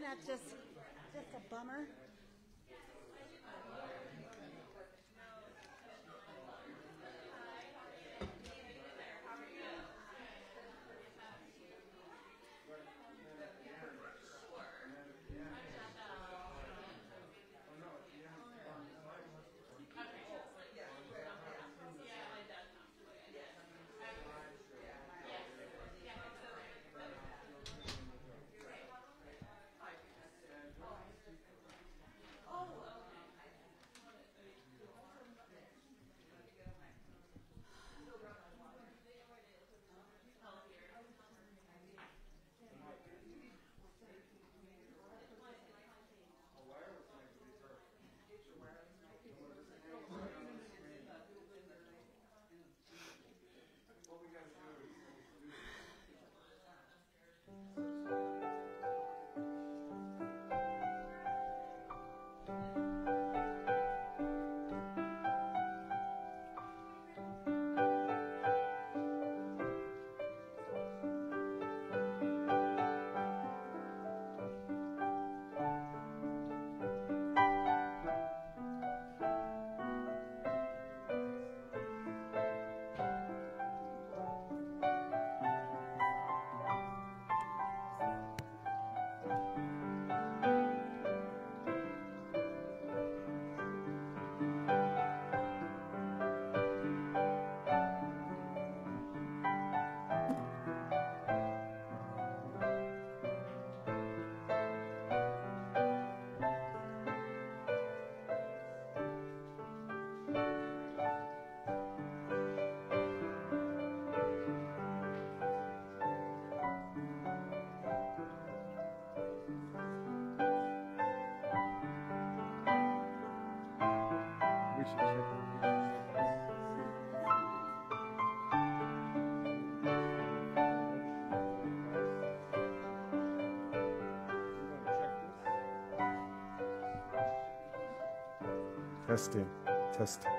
that just a bummer? Testing, testing.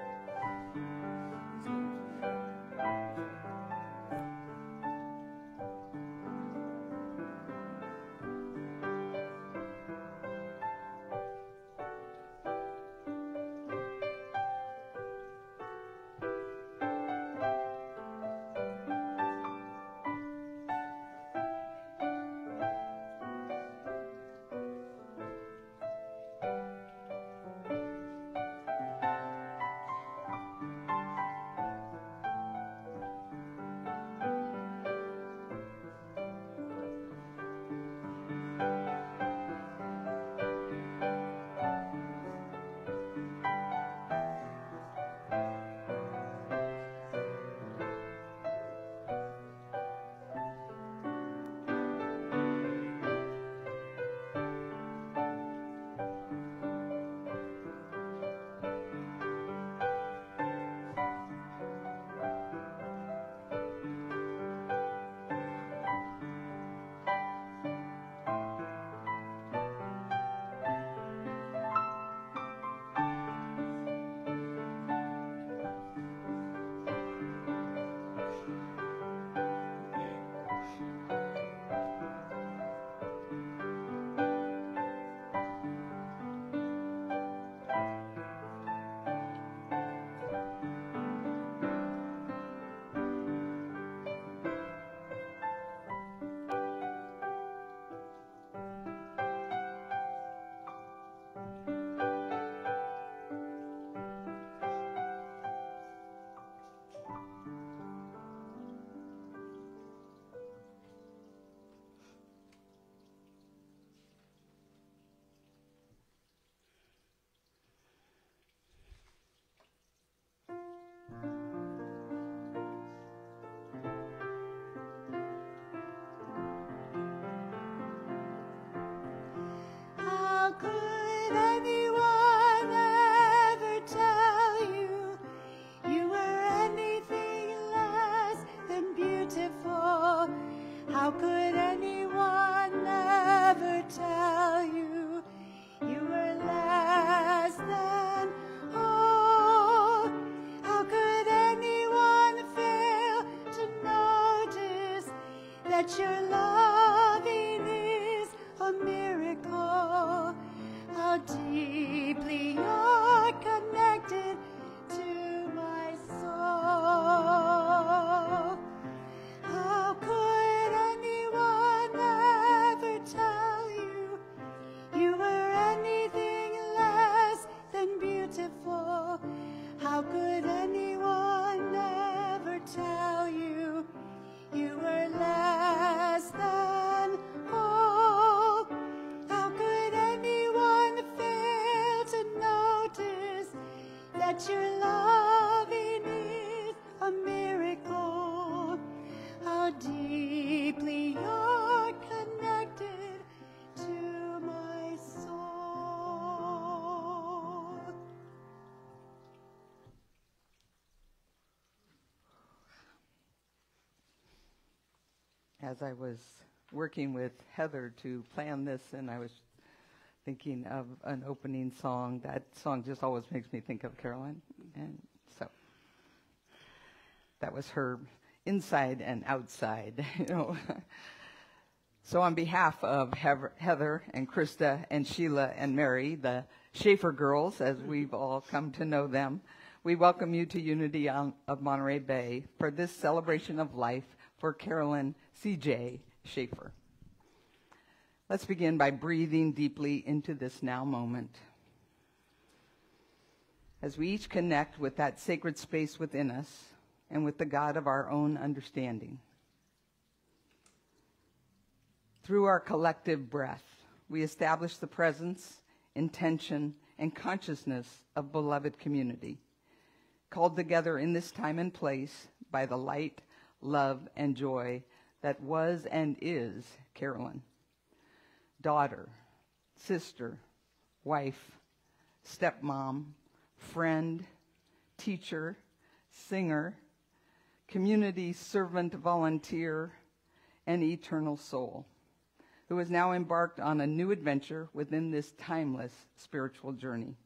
How could anyone ever tell you you were less than all? How could anyone fail to notice that your loving is a miracle? deeply you're connected to my soul. How could anyone ever tell you you were anything less than beautiful? How could anyone ever tell you you were less than whole? How could anyone fail to notice that your loving is a miracle? How deeply you're connected to my soul. As I was working with Heather to plan this, and I was thinking of an opening song, that song just always makes me think of Carolyn. And so that was her inside and outside, you know. So on behalf of Heather and Krista and Sheila and Mary, the Shafer girls, as we've all come to know them, we welcome you to Unity of Monterey Bay for this celebration of life for Carolyn C.J. Shafer. Let's begin by breathing deeply into this now moment. As we each connect with that sacred space within us and with the God of our own understanding. Through our collective breath, we establish the presence, intention, and consciousness of beloved community, called together in this time and place by the light, love, and joy that was and is Carolyn. Daughter, sister, wife, stepmom, friend, teacher, singer, community servant, volunteer, and eternal soul, who has now embarked on a new adventure within this timeless spiritual journey.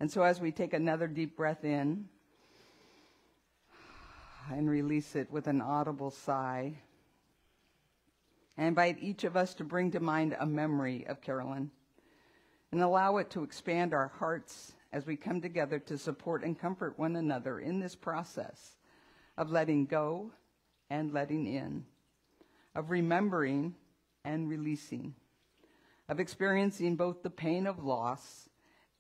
And so as we take another deep breath in and release it with an audible sigh, I invite each of us to bring to mind a memory of Carolyn and allow it to expand our hearts as we come together to support and comfort one another in this process of letting go and letting in, of remembering and releasing, of experiencing both the pain of loss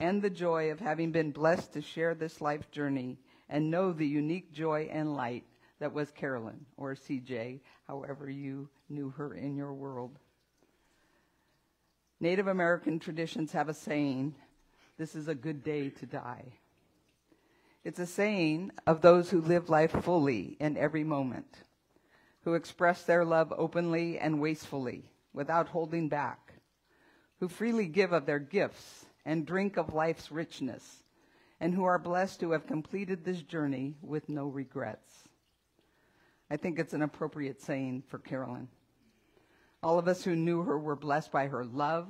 and the joy of having been blessed to share this life journey and know the unique joy and light that was Carolyn, or CJ, however you knew her in your world. Native American traditions have a saying, "This is a good day to die." It's a saying of those who live life fully in every moment, who express their love openly and wastefully, without holding back, who freely give of their gifts and drink of life's richness, and who are blessed to have completed this journey with no regrets. I think it's an appropriate saying for Carolyn. All of us who knew her were blessed by her love,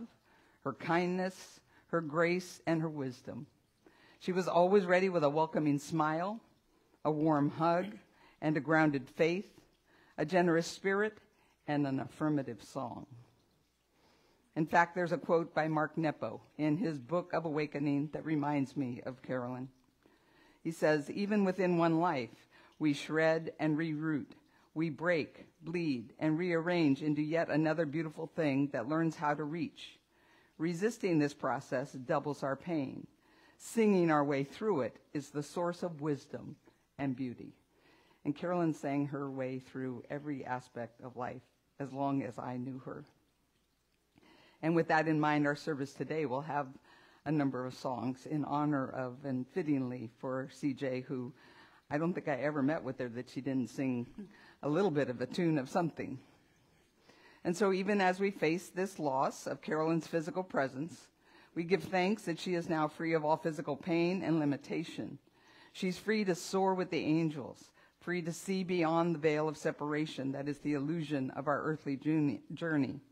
her kindness, her grace, and her wisdom. She was always ready with a welcoming smile, a warm hug, and a grounded faith, a generous spirit, and an affirmative song. In fact, there's a quote by Mark Nepo in his book of Awakening that reminds me of Carolyn. He says, "Even within one life, we shred and reroot. We break, bleed, and rearrange into yet another beautiful thing that learns how to reach. Resisting this process doubles our pain. Singing our way through it is the source of wisdom and beauty." And Carolyn sang her way through every aspect of life as long as I knew her. And with that in mind, our service today will have a number of songs in honor of and fittingly for CJ, who I don't think I ever met with her that she didn't sing a little bit of a tune of something. And so even as we face this loss of Carolyn's physical presence, we give thanks that she is now free of all physical pain and limitation. She's free to soar with the angels, free to see beyond the veil of separation that is the illusion of our earthly journey.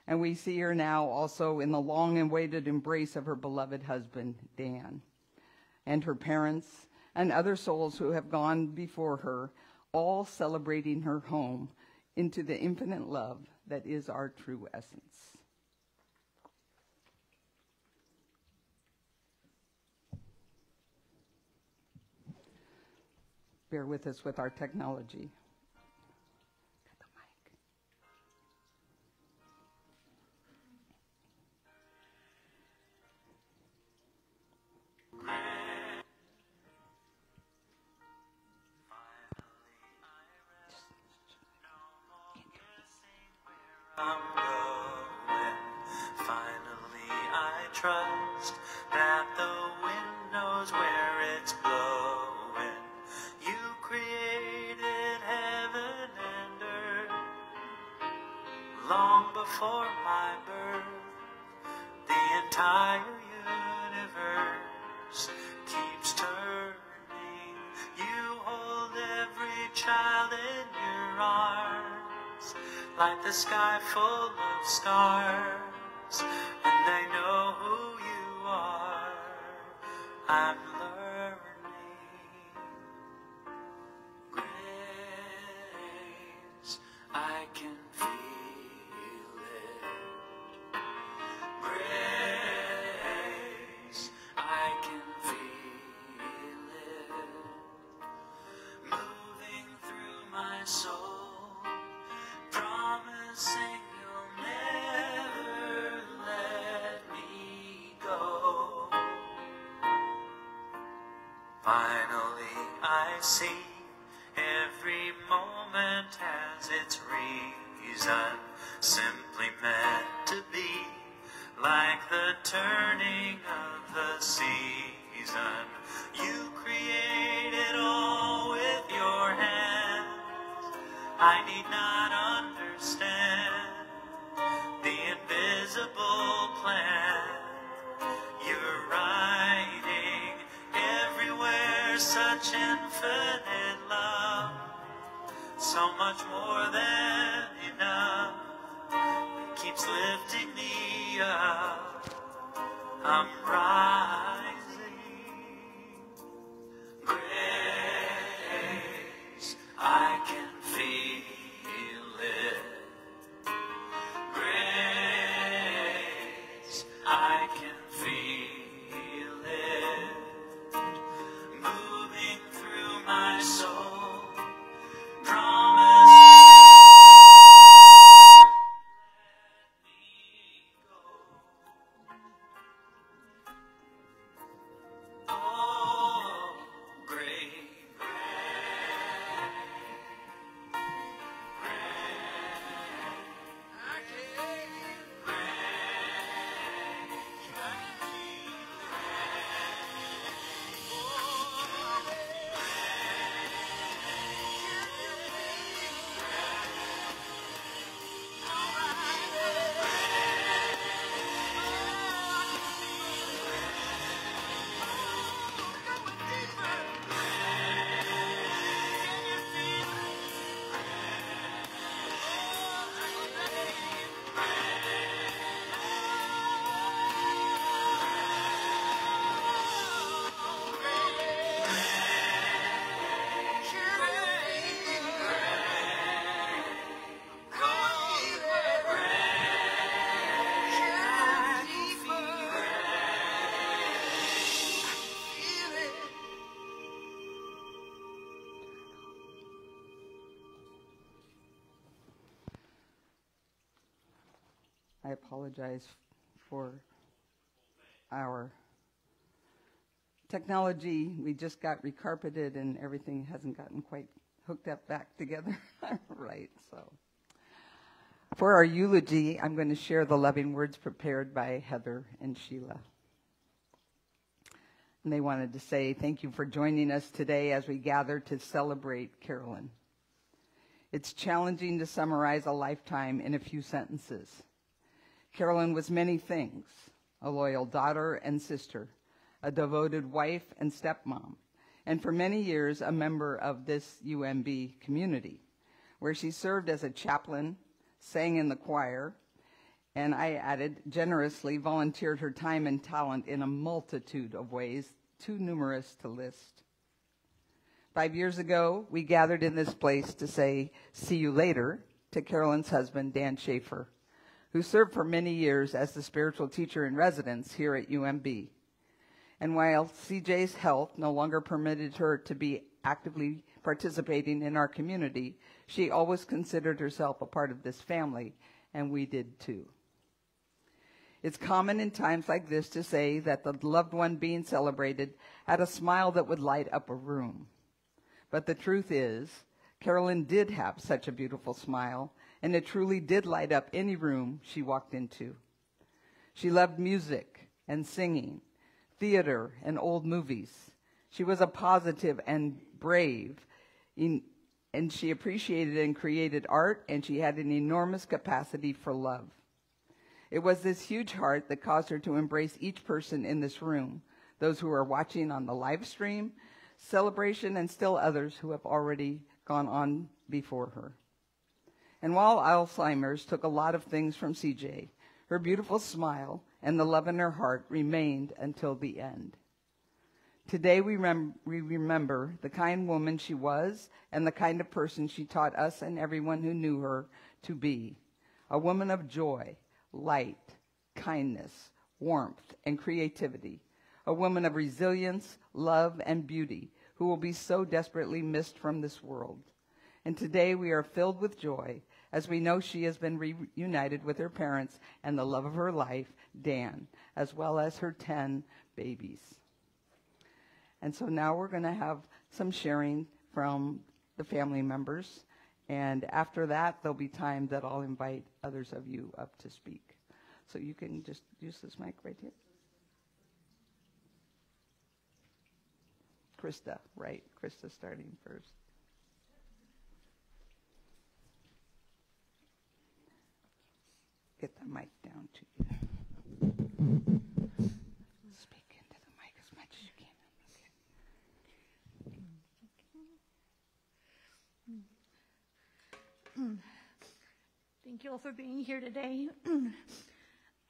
And we see her now also in the long and awaited embrace of her beloved husband, Dan, and her parents and other souls who have gone before her, all celebrating her home into the infinite love that is our true essence. bear with us with our technology. Got the mic. I'm going. Finally, I trust that the wind knows where it's blowing. You created heaven and earth long before my birth. The entire universe keeps turning. You hold every child in your arms, like the sky full of stars, and they know who you are. I'm learning grace. I can feel it. Grace, I can feel it moving through my soul, promising you'll never let me go. Finally, I see every moment has its reason, simply meant to be, like the turning of the season. You created all with your hands. I need not understand the invisible plan you're writing everywhere. Such infinite love, so much more than enough. It keeps lifting me up. I'm rising. Grace, I can feel it. Grace, I can feel it moving through my soul. Promise let me go. Oh, great I apologize for our technology. We just got recarpeted and everything hasn't gotten quite hooked up back together. Right, so. For our eulogy, I'm going to share the loving words prepared by Heather and Sheila. And they wanted to say thank you for joining us today as we gather to celebrate Carolyn. It's challenging to summarize a lifetime in a few sentences. Carolyn was many things: a loyal daughter and sister, a devoted wife and stepmom, and for many years a member of this UMB community, where she served as a chaplain, sang in the choir, and I added, generously volunteered her time and talent in a multitude of ways, too numerous to list. 5 years ago, we gathered in this place to say, "See you later," to Carolyn's husband, Dan Shafer, who served for many years as the spiritual teacher in residence here at UMB. And while CJ's health no longer permitted her to be actively participating in our community, she always considered herself a part of this family, and we did too. It's common in times like this to say that the loved one being celebrated had a smile that would light up a room. But the truth is, Carolyn did have such a beautiful smile, and it truly did light up any room she walked into. She loved music and singing, theater and old movies. She was a positive and brave, and she appreciated and created art, and she had an enormous capacity for love. It was this huge heart that caused her to embrace each person in this room, those who are watching on the live stream, celebration, and still others who have already gone on before her. And while Alzheimer's took a lot of things from CJ, her beautiful smile and the love in her heart remained until the end. Today we remember the kind woman she was and the kind of person she taught us and everyone who knew her to be. A woman of joy, light, kindness, warmth, and creativity. A woman of resilience, love, and beauty who will be so desperately missed from this world. And today we are filled with joy as we know she has been reunited with her parents and the love of her life, Dan, as well as her 10 babies. And so now we're going to have some sharing from the family members. And after that, there'll be time that I'll invite others of you up to speak. So you can just use this mic right here. Krista, right? Krista starting first. Get the mic down to you. Speak into the mic as much as you can. Okay. Thank you all for being here today.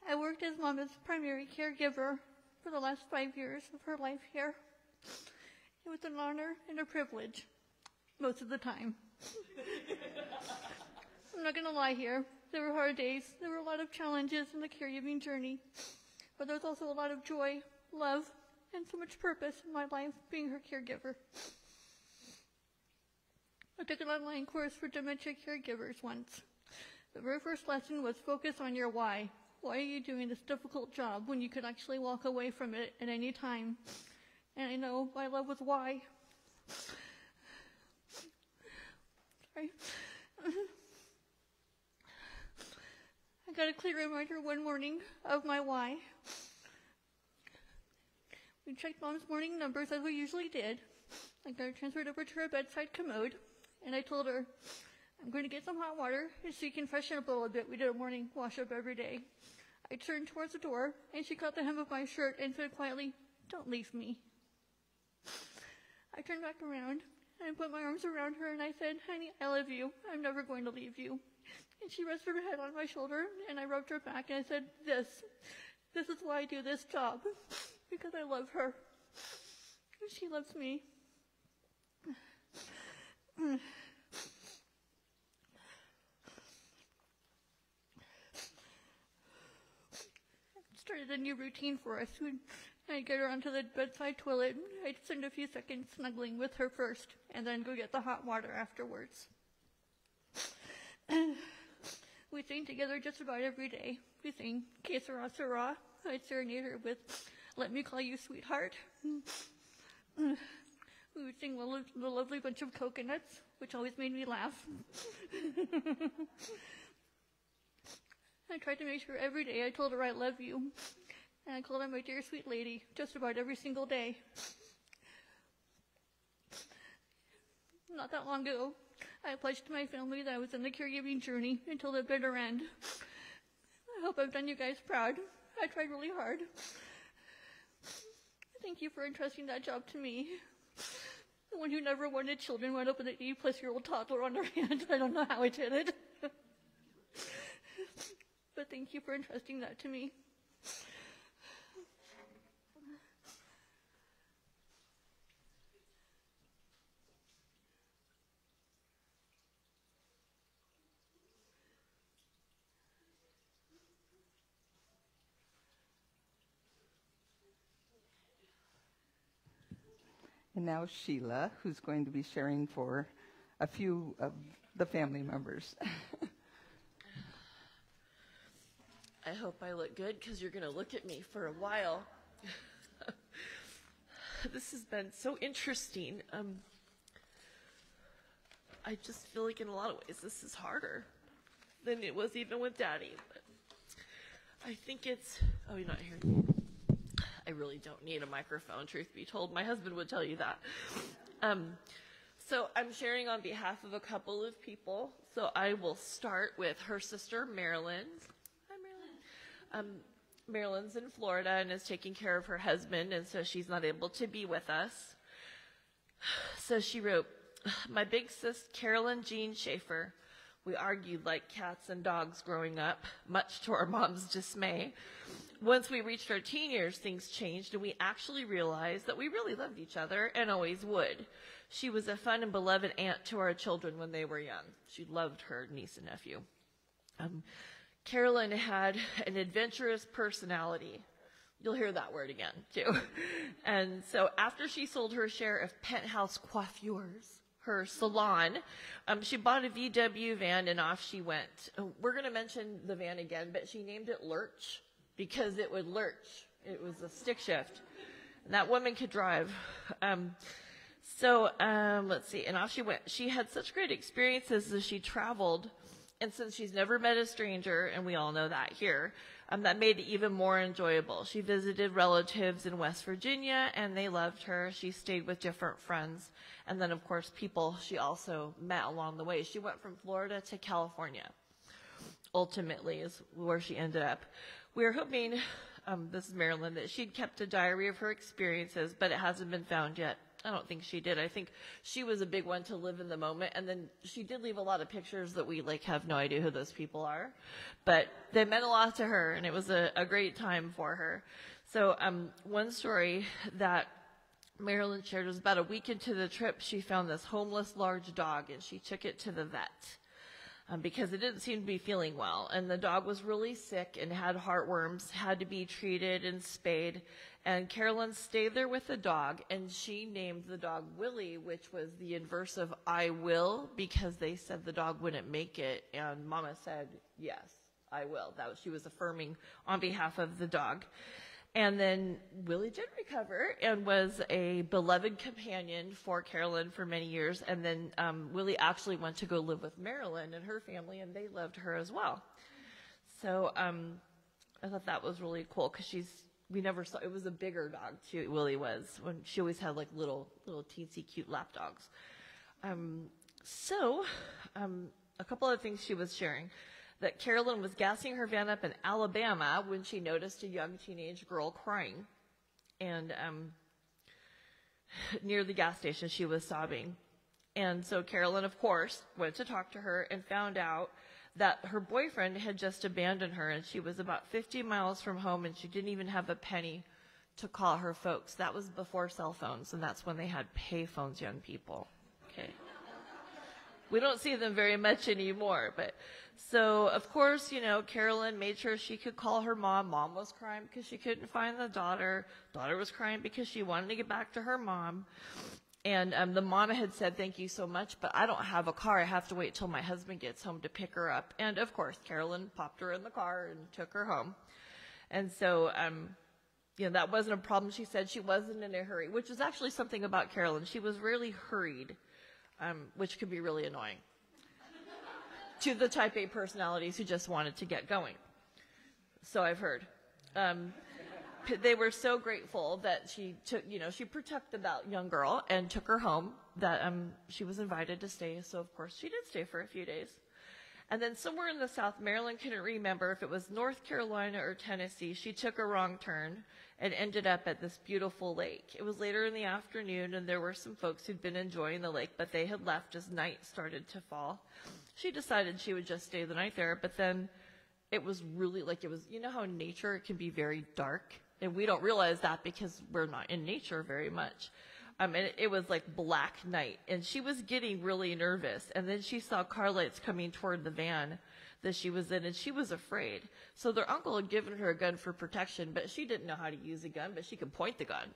I worked as Mama's primary caregiver for the last 5 years of her life here. It was an honor and a privilege, most of the time. I'm not going to lie here. There were hard days. There were a lot of challenges in the caregiving journey. But there was also a lot of joy, love, and so much purpose in my life being her caregiver. I took an online course for dementia caregivers once. The very first lesson was focus on your why. Why are you doing this difficult job when you could actually walk away from it at any time? And I know my love was why. Sorry. I got a clear reminder one morning of my why. We checked Mom's morning numbers as we usually did. I got her transferred over to her bedside commode, and I told her, I'm going to get some hot water so you can freshen up a little bit. We did a morning wash up every day. I turned towards the door, and she caught the hem of my shirt and said quietly, don't leave me. I turned back around, and I put my arms around her, and I said, honey, I love you. I'm never going to leave you. And she rested her head on my shoulder, and I rubbed her back, and I said, this is why I do this job, because I love her. And she loves me. Started a new routine for us. I'd get her onto the bedside toilet. I'd spend a few seconds snuggling with her first, and then go get the hot water afterwards. We sang together just about every day. We sang Que Sera Sera. I'd serenade her with Let Me Call You Sweetheart. We would sing the Lovely Bunch of Coconuts, which always made me laugh. I tried to make sure every day I told her I love you. And I called her my dear sweet lady just about every single day. Not that long ago, I pledged to my family that I was in the caregiving journey until the bitter end. I hope I've done you guys proud. I tried really hard. Thank you for entrusting that job to me. The one who never wanted children wound up with an 80-plus-year-old toddler on their hands. I don't know how I did it. But thank you for entrusting that to me. And now Sheila, who's going to be sharing for a few of the family members. I hope I look good because you're going to look at me for a while. This has been so interesting. I just feel like in a lot of ways this is harder than it was even with Daddy. But I think it's, oh, you're not hearing me. I really don't need a microphone, truth be told. My husband would tell you that. So I'm sharing on behalf of a couple of people. So I will start with her sister, Marilyn. Hi, Marilyn. Marilyn's in Florida and is taking care of her husband, and so she's not able to be with us. So she wrote, my big sis, Carolyn Jean Shafer. We argued like cats and dogs growing up, much to our mom's dismay. Once we reached our teen years, things changed, and we actually realized that we really loved each other and always would. She was a fun and beloved aunt to our children when they were young. She loved her niece and nephew. Carolyn had an adventurous personality. You'll hear that word again, too. And so after she sold her share of Penthouse Coiffures, her salon, she bought a VW van and off she went. We're going to mention the van again, but she named it Lurch because it would lurch. It was a stick shift. And that woman could drive. Let's see. And off she went. She had such great experiences as she traveled. And since she's never met a stranger, and we all know that here, that made it even more enjoyable. She visited relatives in West Virginia, and they loved her. She stayed with different friends. And then, of course, people she also met along the way. She went from Florida to California, ultimately, is where she ended up. We were hoping, this is Marilyn, that she'd kept a diary of her experiences, but it hasn't been found yet. I don't think she did. I think she was a big one to live in the moment. And then she did leave a lot of pictures that we have no idea who those people are. But they meant a lot to her, and it was a great time for her. So one story that Marilyn shared was about a week into the trip, she found this homeless large dog, and she took it to the vet. Because it didn't seem to be feeling well. And the dog was really sick and had heartworms, had to be treated and spayed. And Carolyn stayed there with the dog, and she named the dog Willie, which was the inverse of I will, because they said the dog wouldn't make it. And Mama said, yes, I will. She was affirming on behalf of the dog. And then Willie did recover and was a beloved companion for Carolyn for many years. And then Willie actually went to go live with Marilyn and her family, and they loved her as well. So I thought that was really cool because we never saw, it was a bigger dog too, Willie was, when she always had little teensy cute lap dogs. A couple of things she was sharing. That Carolyn was gassing her van up in Alabama when she noticed a young teenage girl crying. And near the gas station, she was sobbing. And so Carolyn, of course, went to talk to her and found out that her boyfriend had just abandoned her, and she was about 50 miles from home, and she didn't even have a penny to call her folks. That was before cell phones, and that's when they had pay phones, young people. Okay. We don't see them very much anymore, but so, of course, Carolyn made sure she could call her mom. Mom was crying because she couldn't find the daughter. Daughter was crying because she wanted to get back to her mom. And the mama had said, thank you so much, but I don't have a car. I have to wait till my husband gets home to pick her up. And, of course, Carolyn popped her in the car and took her home. And so, that wasn't a problem. She said she wasn't in a hurry, which is actually something about Carolyn. She was really hurried, which could be really annoying to the type A personalities who just wanted to get going. So I've heard. They were so grateful that she took, she protected that young girl and took her home, that she was invited to stay. So, of course, she did stay for a few days. And then somewhere in the South, Marilyn couldn't remember if it was North Carolina or Tennessee. She took a wrong turn and ended up at this beautiful lake. It was later in the afternoon, and there were some folks who'd been enjoying the lake, but they had left as night started to fall. She decided she would just stay the night there, but then it was really how in nature it can be very dark, and we don't realize that because we're not in nature very much. And it was like black night, and she was getting really nervous, and then she saw car lights coming toward the van that she was in, and she was afraid. So their uncle had given her a gun for protection, but she didn't know how to use a gun, but she could point the gun.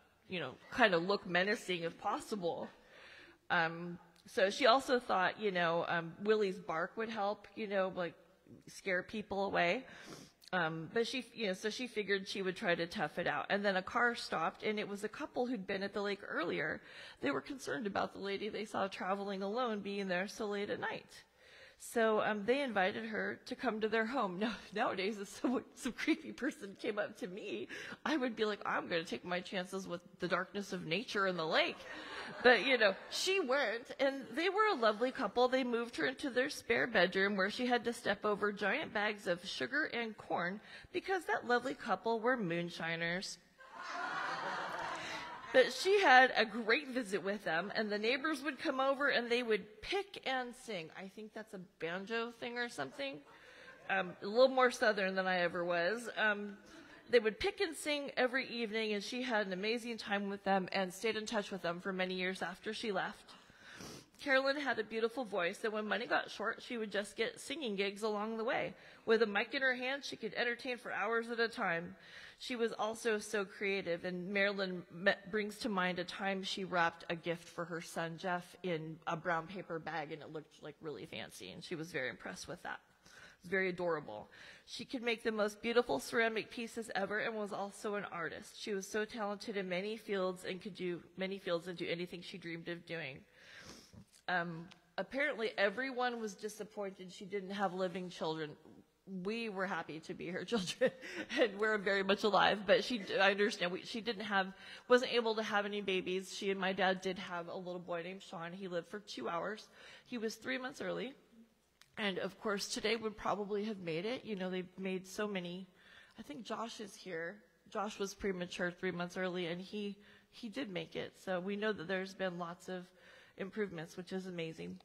kind of look menacing if possible. So she also thought, Willie's bark would help, like scare people away. But so she figured she would try to tough it out. And then a car stopped, and it was a couple who'd been at the lake earlier. They were concerned about the lady they saw traveling alone being there so late at night. So they invited her to come to their home. Now, nowadays, if some creepy person came up to me, I would be like, I'm going to take my chances with the darkness of nature in the lake. But, she went, and they were a lovely couple. They moved her into their spare bedroom where she had to step over giant bags of sugar and corn because that lovely couple were moonshiners. But she had a great visit with them, and the neighbors would come over and they would pick and sing. I think that's a banjo thing or something. A little more southern than I ever was. They would pick and sing every evening, and she had an amazing time with them and stayed in touch with them for many years after she left. Carolyn had a beautiful voice, and when money got short, she would just get singing gigs along the way. With a mic in her hand, she could entertain for hours at a time. She was also so creative, and Marilyn brings to mind a time she wrapped a gift for her son, Jeff, in a brown paper bag, and it looked like really fancy, and she was very impressed with that. It was very adorable. She could make the most beautiful ceramic pieces ever and was also an artist. She was so talented in many fields and could do many fields and do anything she dreamed of doing. Apparently, everyone was disappointed she didn't have living children. We were happy to be her children, and we're very much alive. But I understand, she wasn't able to have any babies. She and my dad did have a little boy named Sean. He lived for 2 hours. He was 3 months early. And, of course, today would probably have made it. They've made so many. I think Josh is here. Josh was premature 3 months early, and he did make it. So we know that there's been lots of improvements, which is amazing.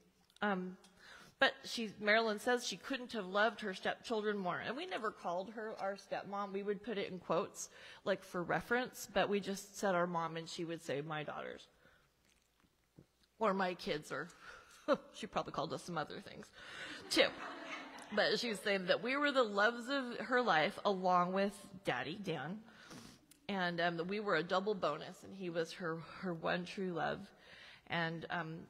But Marilyn says she couldn't have loved her stepchildren more. And we never called her our stepmom. We would put it in quotes, like for reference, but we just said our mom, and she would say, my daughters. Or my kids, or she probably called us some other things, too. But she was saying that we were the loves of her life, along with Daddy, Dan. And we were a double bonus, and he was her one true love. And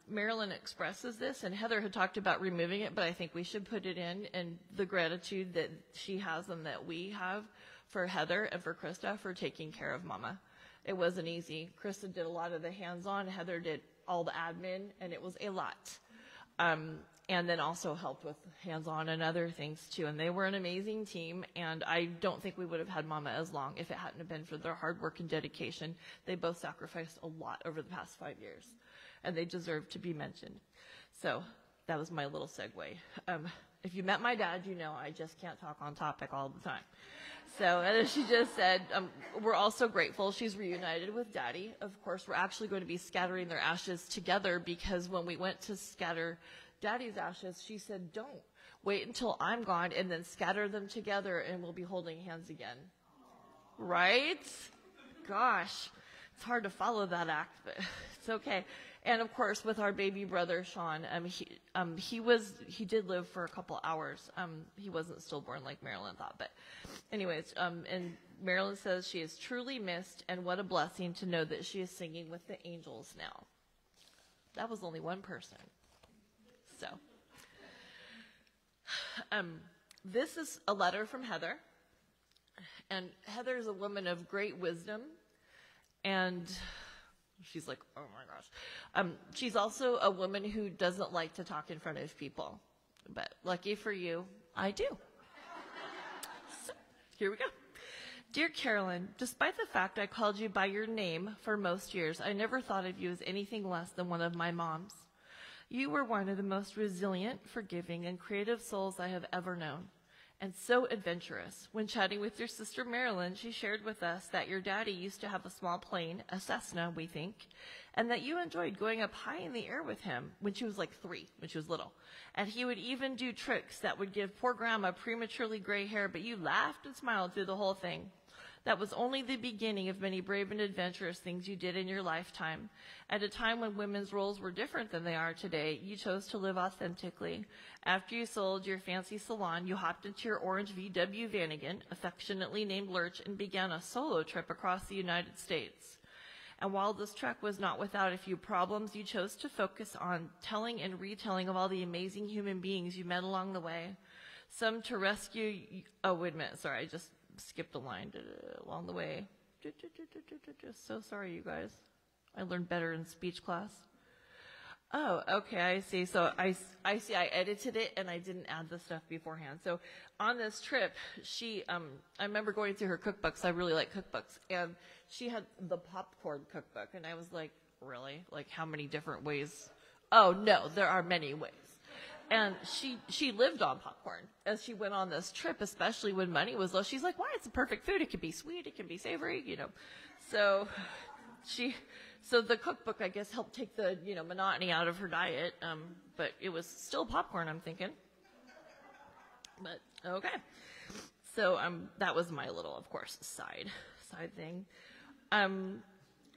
Marilyn expresses this, and Heather had talked about removing it, but I think we should put it in, and the gratitude that she has and that we have for Heather and for Krista for taking care of Mama. It wasn't easy. Krista did a lot of the hands-on. Heather did all the admin, and it was a lot. And then also helped with hands-on and other things, too. And they were an amazing team, and I don't think we would have had Mama as long if it hadn't have been for their hard work and dedication. They both sacrificed a lot over the past 5 years, and they deserve to be mentioned. So that was my little segue. If you met my dad, you know I just can't talk on topic all the time. So as she just said, we're also grateful she's reunited with Daddy. Of course, we're actually going to be scattering their ashes together, because when we went to scatter Daddy's ashes, she said, don't wait until I'm gone and then scatter them together, and we'll be holding hands again. Right? Gosh, it's hard to follow that act, but it's okay. And of course, with our baby brother Sean, he did live for a couple hours. He wasn't stillborn like Marilyn thought, but anyways, and Marilyn says she is truly missed, and what a blessing to know that she is singing with the angels now. That was only one person. So, this is a letter from Heather, and Heather is a woman of great wisdom, and she's like, oh my gosh. She's also a woman who doesn't like to talk in front of people. But lucky for you, I do. So, here we go. Dear Carolyn, despite the fact I called you by your name for most years, I never thought of you as anything less than one of my moms. You were one of the most resilient, forgiving, and creative souls I have ever known, and so adventurous. When chatting with your sister Marilyn, she shared with us that your daddy used to have a small plane, a Cessna, we think, and that you enjoyed going up high in the air with him when she was like 3, when she was little. And he would even do tricks that would give poor grandma prematurely gray hair, but you laughed and smiled through the whole thing. That was only the beginning of many brave and adventurous things you did in your lifetime. At a time when women's roles were different than they are today, you chose to live authentically. After you sold your fancy salon, you hopped into your orange VW Vanagon, affectionately named Lurch, and began a solo trip across the United States. And while this trek was not without a few problems, you chose to focus on telling and retelling of all the amazing human beings you met along the way. Some to rescue, oh, wait a minute, sorry, I just skipped a line along the way. So sorry, you guys. I learned better in speech class. Oh, okay, I see. So I see I edited it and I didn't add the stuff beforehand. So on this trip, I remember going through her cookbooks. I really like cookbooks. And she had the popcorn cookbook. And I was like, really? Like, how many different ways? Oh, no, there are many ways. And she lived on popcorn as she went on this trip, especially when money was low. She's like, why? It's a perfect food. It can be sweet. It can be savory, you know. So the cookbook, I guess, helped take the, monotony out of her diet. But it was still popcorn, I'm thinking. But, okay. So, that was my little, of course, side thing.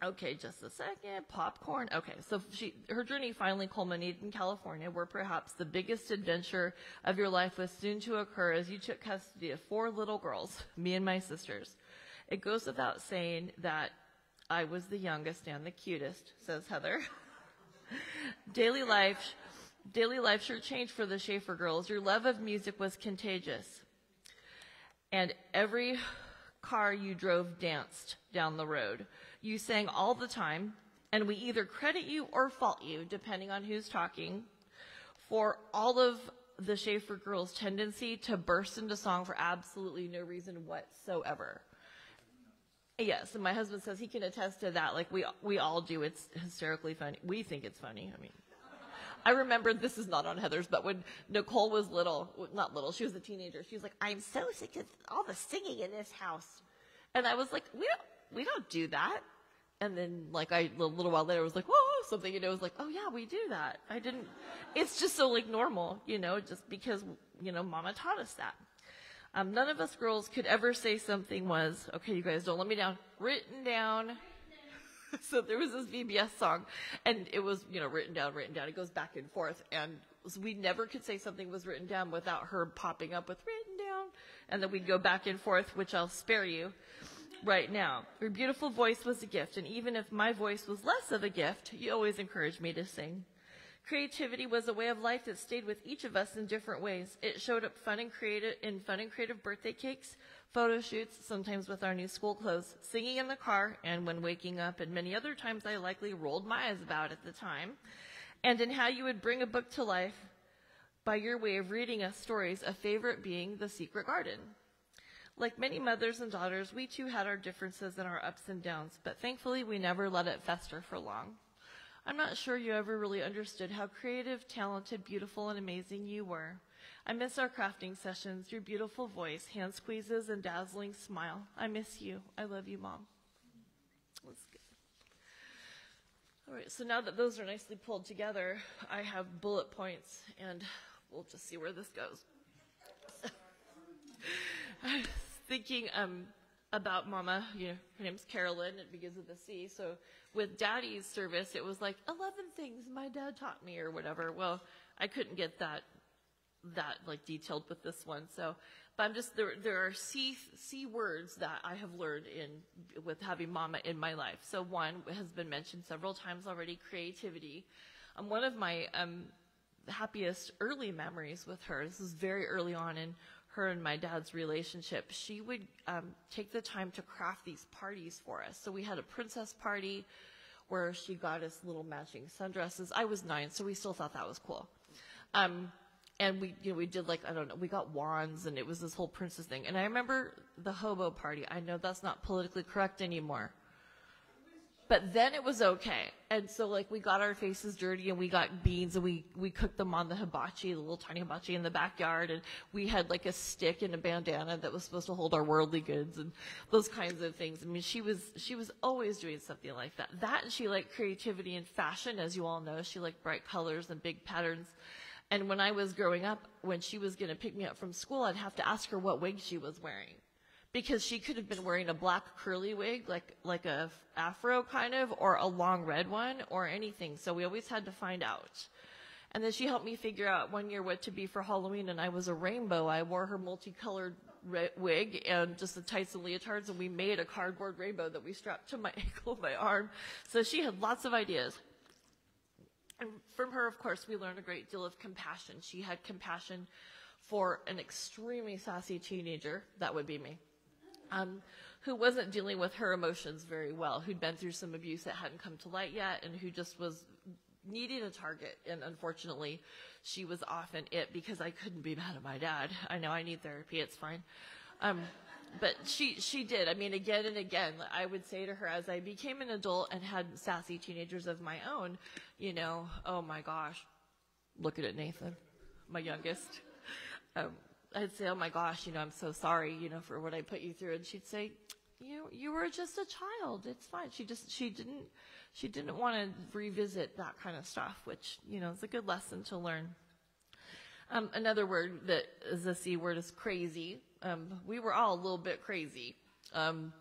Okay, just a second. Popcorn. Okay, so her journey finally culminated in California, where perhaps the biggest adventure of your life was soon to occur as you took custody of 4 little girls, me and my sisters. It goes without saying that I was the youngest and the cutest, says Heather. Daily life sure changed for the Shafer girls. Your love of music was contagious. And every car you drove danced down the road. You sang all the time, and we either credit you or fault you, depending on who's talking, for all of the Shafer girls' tendency to burst into song for absolutely no reason whatsoever. Yes, and my husband says he can attest to that. Like, we all do. It's hysterically funny. We think it's funny. I mean, I remember, this is not on Heather's, but when Nicole was not little, she was a teenager. She was like, I'm so sick of all the singing in this house. And I was like, we don't do that. And then, like, a little while later, I was like, whoa, something, it was like, oh, yeah, we do that. It's just so, like, normal, just because, Mama taught us that. None of us girls could ever say something was, okay, you guys, don't let me down, written down. So there was this VBS song, and it was, written down. It goes back and forth. And so we never could say something was written down without her popping up with written down. And then we'd go back and forth, which I'll spare you right now. Your beautiful voice was a gift, and even if my voice was less of a gift, you always encouraged me to sing. Creativity was a way of life that stayed with each of us in different ways. It showed up fun and creative birthday cakes, photo shoots, sometimes with our new school clothes, singing in the car, and when waking up, and many other times I likely rolled my eyes about at the time, and in how you would bring a book to life by your way of reading us stories, a favorite being The Secret Garden. Like many mothers and daughters, we too had our differences and our ups and downs, but thankfully we never let it fester for long. I'm not sure you ever really understood how creative, talented, beautiful, and amazing you were. I miss our crafting sessions, your beautiful voice, hand squeezes, and dazzling smile. I miss you. I love you, Mom. That's good. All right, so now that those are nicely pulled together, I have bullet points, and we'll just see where this goes. I was thinking about Mama, her name's Carolyn, it begins with a C, so with Daddy's service, it was like 11 things my dad taught me or whatever. Well, I couldn't get that like detailed with this one, so, but I'm just, there are C words that I have learned with having Mama in my life. So one has been mentioned several times already, creativity. One of my happiest early memories with her, this is very early on in her and my dad's relationship, she would take the time to craft these parties for us. So we had a princess party where she got us little matching sundresses. I was 9, so we still thought that was cool. And we did we got wands, and it was this whole princess thing. And I remember the hobo party. I know that's not politically correct anymore. But then it was okay. And so, we got our faces dirty, and we got beans, and we cooked them on the hibachi, the little tiny hibachi in the backyard, and we had, a stick and a bandana that was supposed to hold our worldly goods and those kinds of things. I mean, she was always doing something like that. And she liked creativity and fashion, as you all know. She liked bright colors and big patterns. And when I was growing up, when she was going to pick me up from school, I'd have to ask her what wig she was wearing. Because she could have been wearing a black curly wig, like a afro kind of, or a long red one, or anything. So we always had to find out. And then she helped me figure out one year what to be for Halloween, and I was a rainbow. I wore her multicolored wig and just the tights and leotards, and we made a cardboard rainbow that we strapped to my ankle, my arm. So she had lots of ideas. And from her, of course, we learned a great deal of compassion. She had compassion for an extremely sassy teenager, that would be me, who wasn't dealing with her emotions very well, who'd been through some abuse that hadn't come to light yet, and who just was needing a target. And unfortunately, she was often it, because I couldn't be mad at my dad. I know I need therapy, it's fine. But she did. I mean, again and again, I would say to her as I became an adult and had sassy teenagers of my own, you know, oh my gosh, look at it, Nathan, my youngest. I'd say, oh my gosh, you know, I'm so sorry, you know, for what I put you through. And she'd say, you were just a child. It's fine. She didn't want to revisit that kind of stuff, which, you know, is a good lesson to learn. Another word that is a C word is crazy. We were all a little bit crazy. And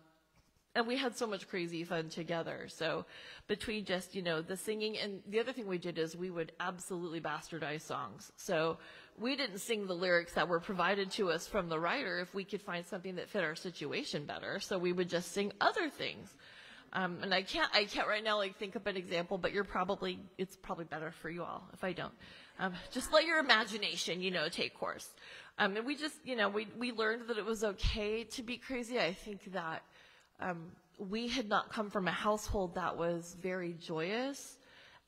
we had so much crazy fun together. So between just, you know, the singing, and the other thing we did is we would absolutely bastardize songs. So we didn't sing the lyrics that were provided to us from the writer if we could find something that fit our situation better. So we would just sing other things. And I can't right now like think of an example, but it's probably better for you all if I don't. Just let your imagination, you know, take course. And we just, you know, we learned that it was okay to be crazy. I think that we had not come from a household that was very joyous.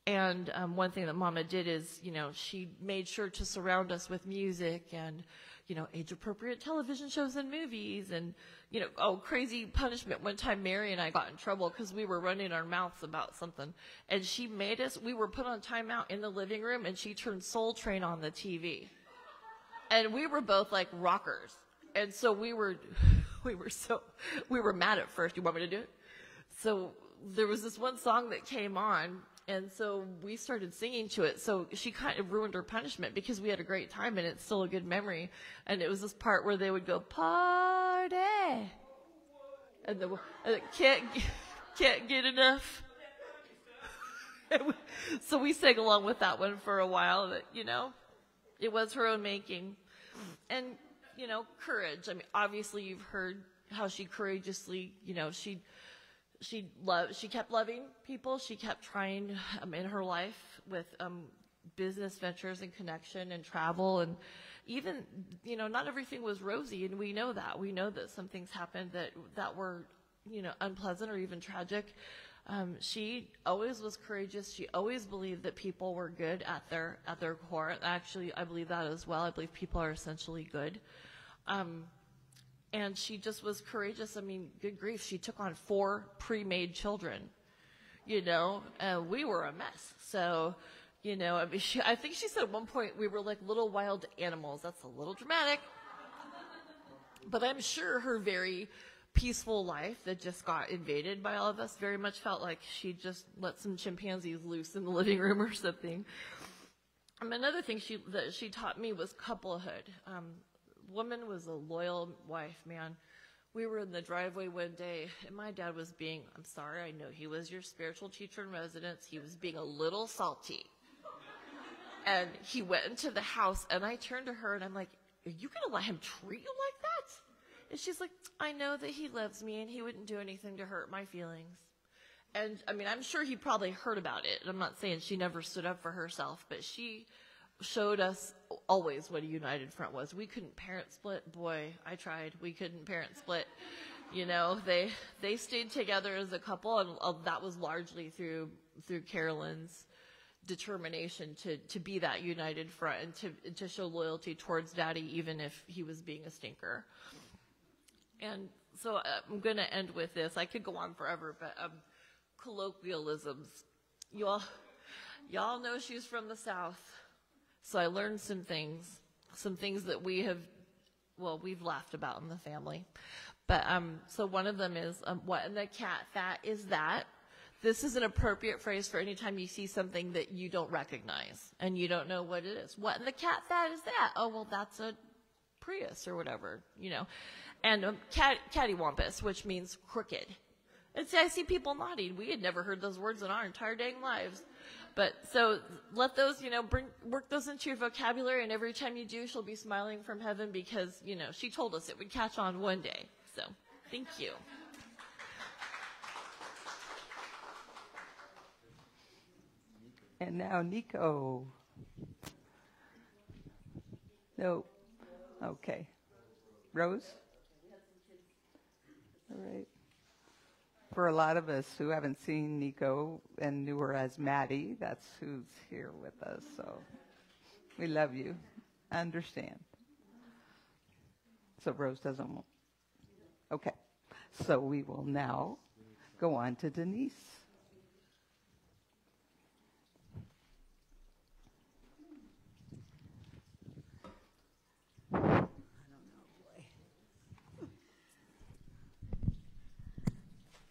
And one thing that Mama did is, you know, she made sure to surround us with music and, you know, age-appropriate television shows and movies. And, you know, crazy punishment. One time Mary and I got in trouble because we were running our mouths about something. And she made us, we were put on timeout in the living room, and she turned Soul Train on the TV. And we were both like rockers. And so we were mad at first. You want me to do it? So there was this one song that came on, and so we started singing to it. So she kind of ruined her punishment because we had a great time, and it's still a good memory. And it was this part where they would go, party. And can't get enough. So we sang along with that one for a while, but, you know, it was her own making. And, you know, courage. I mean, obviously you've heard how she courageously, you know, she kept loving people. She kept trying in her life with business ventures and connection and travel. And even, you know, not everything was rosy, and we know that. We know that some things happened that were, you know, unpleasant or even tragic. She always was courageous. She always believed that people were good at their core. Actually, I believe that as well. I believe people are essentially good. And she just was courageous. I mean, good grief. She took on 4 pre-made children, you know, and we were a mess. So, you know, I mean, I think she said at one point we were like little wild animals. That's a little dramatic. But I'm sure her very peaceful life that just got invaded by all of us very much felt like she just let some chimpanzees loose in the living room or something. Another thing that she taught me was couplehood. Woman was a loyal wife, man. We were in the driveway one day, and my dad was being, I'm sorry, I know he was your spiritual teacher in residence. He was being a little salty. And he went into the house, and I turned to her, and I'm like, are you going to let him treat you like that? And she's like, I know that he loves me, and he wouldn't do anything to hurt my feelings. And, I mean, I'm sure he probably heard about it. I'm not saying she never stood up for herself, but she showed us always what a united front was. We couldn't parent split. Boy, I tried. We couldn't parent split. You know, they stayed together as a couple, and that was largely through Carolyn's determination to be that united front and to show loyalty towards Daddy, even if he was being a stinker. And so I'm going to end with this. I could go on forever, but colloquialisms. Y'all know she's from the South. So I learned some things that we've laughed about in the family. But so one of them is, what in the cat fat is that? This is an appropriate phrase for any time you see something that you don't recognize and you don't know what it is. What in the cat fat is that? Oh, well, that's a Prius or whatever, you know. And cattywampus, which means crooked. And see, I see people nodding. We had never heard those words in our entire dang lives. But so let those, work those into your vocabulary, and every time you do, she'll be smiling from heaven because, she told us it would catch on one day. So thank you. And now Nico. No. Okay. Rose? All right. For a lot of us who haven't seen Nico and knew her as Maddie, that's who's here with us. So we love you. I understand. So Rose doesn't want. Okay. So we will now go on to Denise.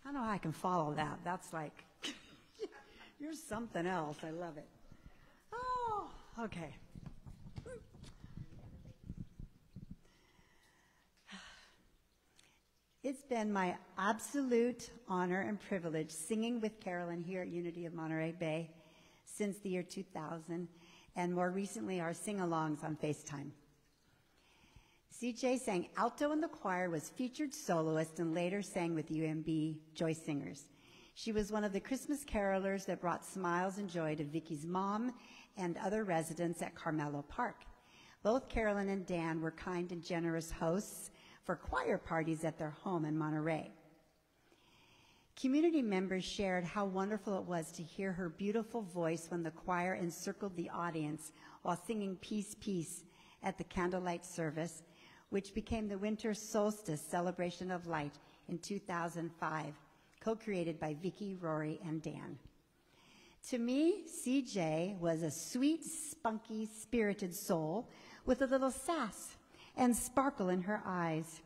I don't know how I can follow that. That's like, you're something else. I love it. Oh, okay. It's been my absolute honor and privilege singing with Carolyn here at Unity of Monterey Bay since the year 2000, and more recently our sing-alongs on FaceTime. CJ sang alto in the choir, was featured soloist, and later sang with UMB Joy Singers. She was one of the Christmas carolers that brought smiles and joy to Vicky's mom and other residents at Carmelo Park. Both Carolyn and Dan were kind and generous hosts for choir parties at their home in Monterey. Community members shared how wonderful it was to hear her beautiful voice when the choir encircled the audience while singing Peace, Peace at the candlelight service, which became the Winter Solstice Celebration of Light in 2005, co-created by Vicky, Rory, and Dan. To me, CJ was a sweet, spunky, spirited soul with a little sass and sparkle in her eyes.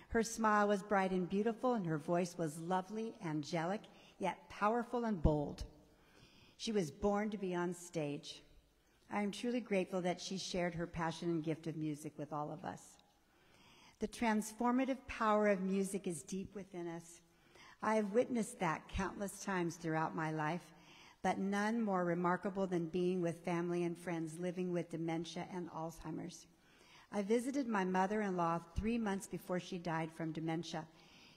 Her smile was bright and beautiful, and her voice was lovely, angelic, yet powerful and bold. She was born to be on stage. I am truly grateful that she shared her passion and gift of music with all of us. The transformative power of music is deep within us. I have witnessed that countless times throughout my life, but none more remarkable than being with family and friends living with dementia and Alzheimer's. I visited my mother-in-law 3 months before she died from dementia.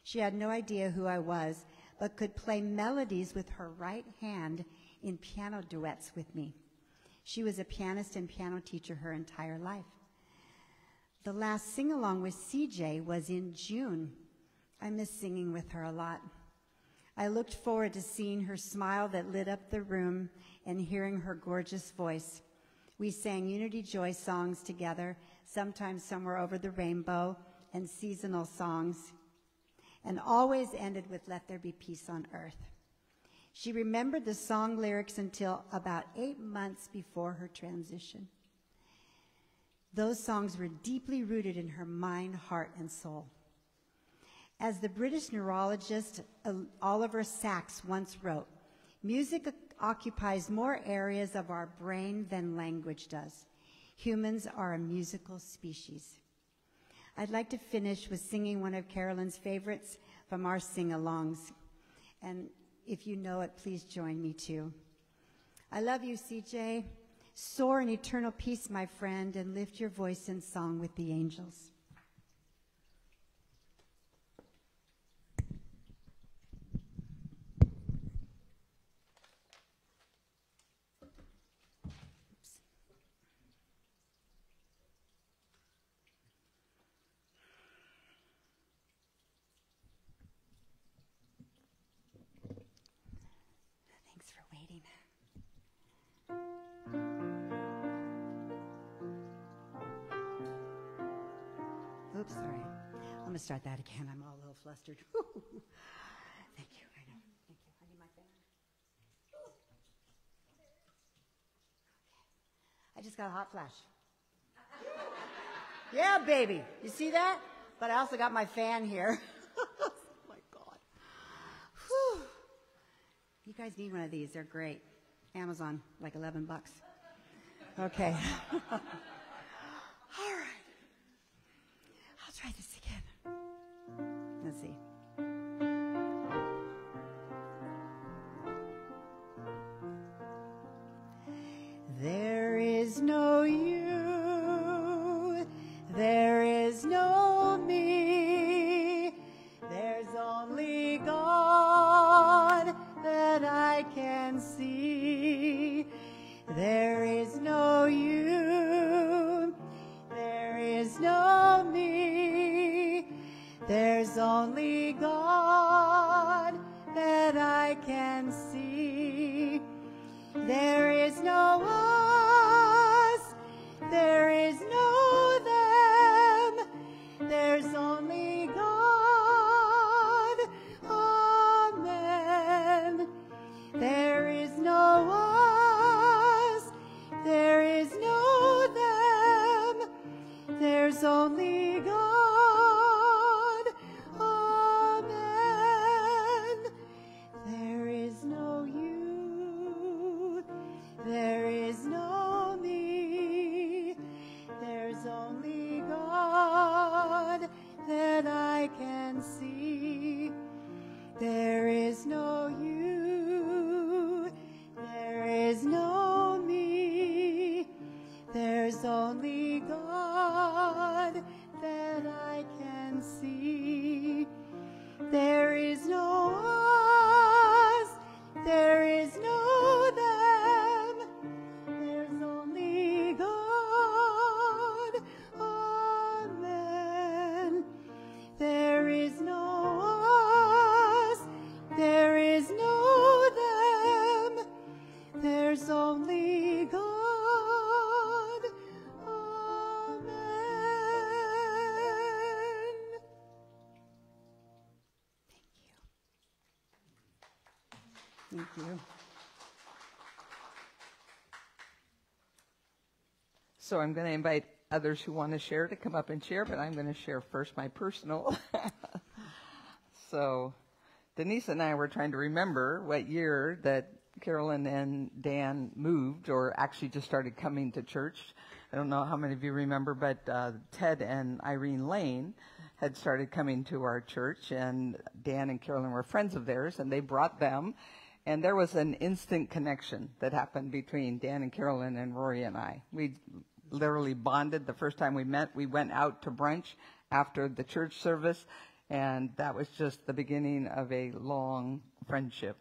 She had no idea who I was, but could play melodies with her right hand in piano duets with me. She was a pianist and piano teacher her entire life. The last sing-along with CJ was in June. I miss singing with her a lot. I looked forward to seeing her smile that lit up the room and hearing her gorgeous voice. We sang Unity Joy songs together, sometimes Somewhere Over the Rainbow, and seasonal songs, and always ended with Let There Be Peace on Earth. She remembered the song lyrics until about 8 months before her transition. Those songs were deeply rooted in her mind, heart, and soul. As the British neurologist Oliver Sacks once wrote, music occupies more areas of our brain than language does. Humans are a musical species. I'd like to finish with singing one of Carolyn's favorites from our sing-alongs. And if you know it, please join me too. I love you, CJ. Soar in eternal peace, my friend, and lift your voice in song with the angels. Thanks for waiting. Oops, sorry. I'm going to start that again. I'm all a little flustered. Thank you. I know. Thank you. I need my fan. I just got a hot flash. Yeah, baby. You see that? But I also got my fan here. Oh, my God. Whew. You guys need one of these. They're great. Amazon, like $11. Okay. All right. I'll try this again. Let's see. is no me. There's only God that I can see. There is no you. There is no me. There's only God that I can see. There is no us. There is no them. There's only God. Amen. There is no us. There is no them. There's only God. Amen. There is no you. There is no me. There's only God that I can see. There is no you. There is no me. There's only God that I can see. There is no us. There is no them. There's only God. Amen. There is no us. There is no them. There's only God. Amen. Thank you. So I'm going to invite others who want to share to come up and share, but I'm going to share first my personal. So Denise and I were trying to remember what year that Carolyn and Dan moved, or actually just started coming to church. I don't know how many of you remember, but Ted and Irene Lane had started coming to our church, and Dan and Carolyn were friends of theirs, and they brought them. And there was an instant connection that happened between Dan and Carolyn and Rory and I. We literally bonded the first time we met. We went out to brunch after the church service, and that was just the beginning of a long friendship.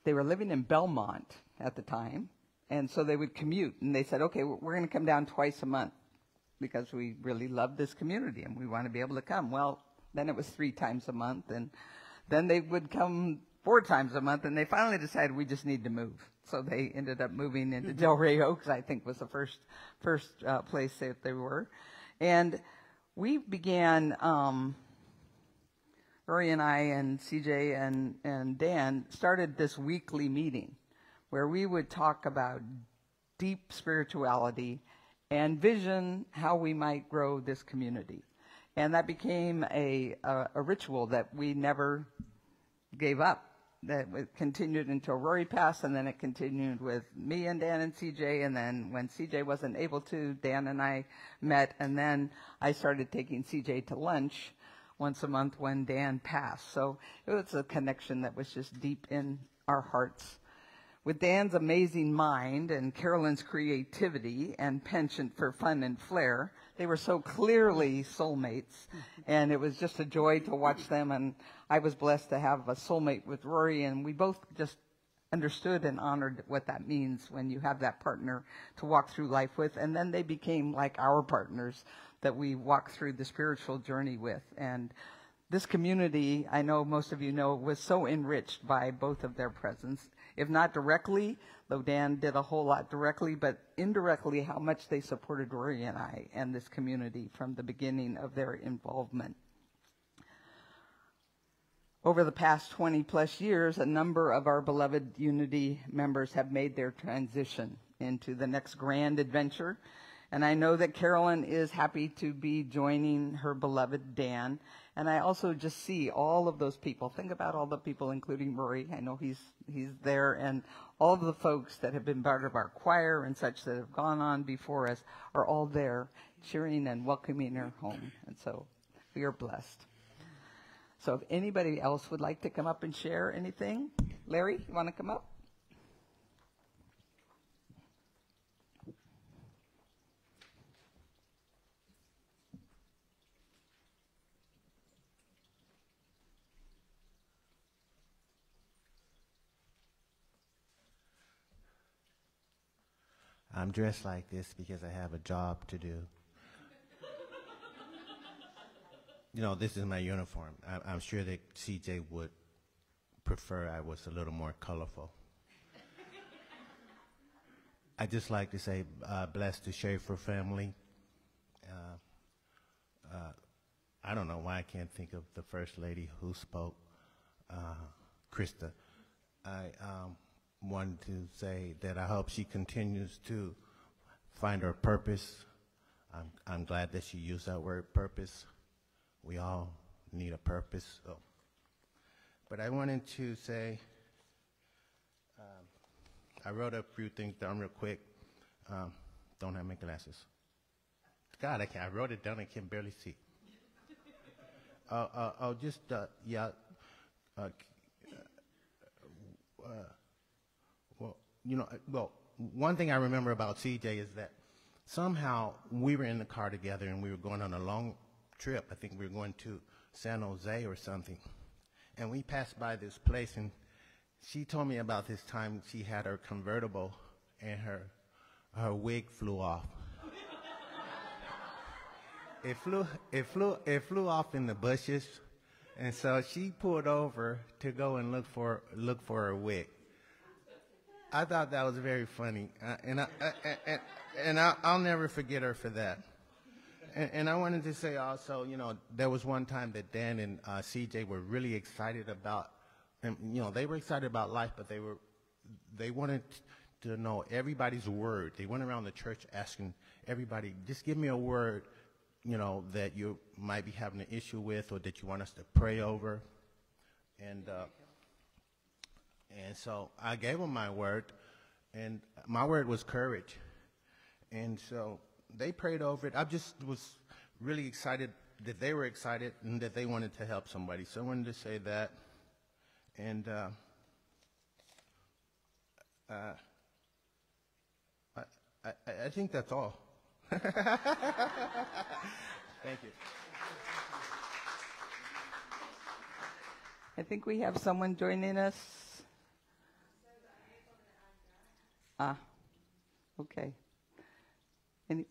They were living in Belmont at the time, and so they would commute. And they said, okay, we're going to come down twice a month because we really love this community and we want to be able to come. Well, then it was 3 times a month, and then they would come 4 times a month, and they finally decided we just need to move. So they ended up moving into Delray Oaks, I think was the first place that they were. And we began, Rory and I and CJ and Dan started this weekly meeting where we would talk about deep spirituality and vision how we might grow this community. And that became a ritual that we never gave up. That it continued until Rory passed, and then it continued with me and Dan and CJ, and then when CJ wasn't able to, Dan and I met, and then I started taking CJ to lunch once a month when Dan passed. So it was a connection that was just deep in our hearts. With Dan's amazing mind and Carolyn's creativity and penchant for fun and flair, they were so clearly soulmates, and it was just a joy to watch them. And I was blessed to have a soulmate with Rory, and we both just understood and honored what that means when you have that partner to walk through life with. And then they became like our partners that we walk through the spiritual journey with. And this community, I know most of you know, was so enriched by both of their presence. If not directly, though Dan did a whole lot directly, but indirectly how much they supported Rory and I and this community from the beginning of their involvement. Over the past 20 plus years, a number of our beloved Unity members have made their transition into the next grand adventure. And I know that Carolyn is happy to be joining her beloved Dan. And I also just see all of those people. Think about all the people, including Rory. I know he's there. And all of the folks that have been part of our choir and such that have gone on before us are all there cheering and welcoming her home. And so we are blessed. So if anybody else would like to come up and share anything, Larry, you want to come up? I'm dressed like this because I have a job to do. You know, this is my uniform. I'm sure that CJ would prefer I was a little more colorful. I just like to say, bless the Shafer family. I don't know why I can't think of the first lady who spoke, Krista. I wanted to say that I hope she continues to find her purpose. I'm glad that she used that word, purpose. We all need a purpose. So. But I wanted to say, I wrote a few things down real quick. Don't have my glasses. God, I wrote it down, I can barely see. I'll just, well, one thing I remember about CJ is that somehow we were in the car together and we were going on a long trip. I think we were going to San Jose or something. And we passed by this place, and she told me about this time she had her convertible and her wig flew off. It flew off in the bushes, and so she pulled over to go and look for her wig. I thought that was very funny, and I'll never forget her for that. And I wanted to say also, you know, there was one time that Dan and CJ were really excited about, and you know, they were excited about life, but they wanted to know everybody's word. They went around the church asking everybody, just give me a word, you know, that you might be having an issue with or that you want us to pray over. And so I gave them my word, and my word was courage. And so they prayed over it. I just was really excited that they were excited and that they wanted to help somebody. So I wanted to say that. And I think that's all. Thank you. I think we have someone joining us. Okay.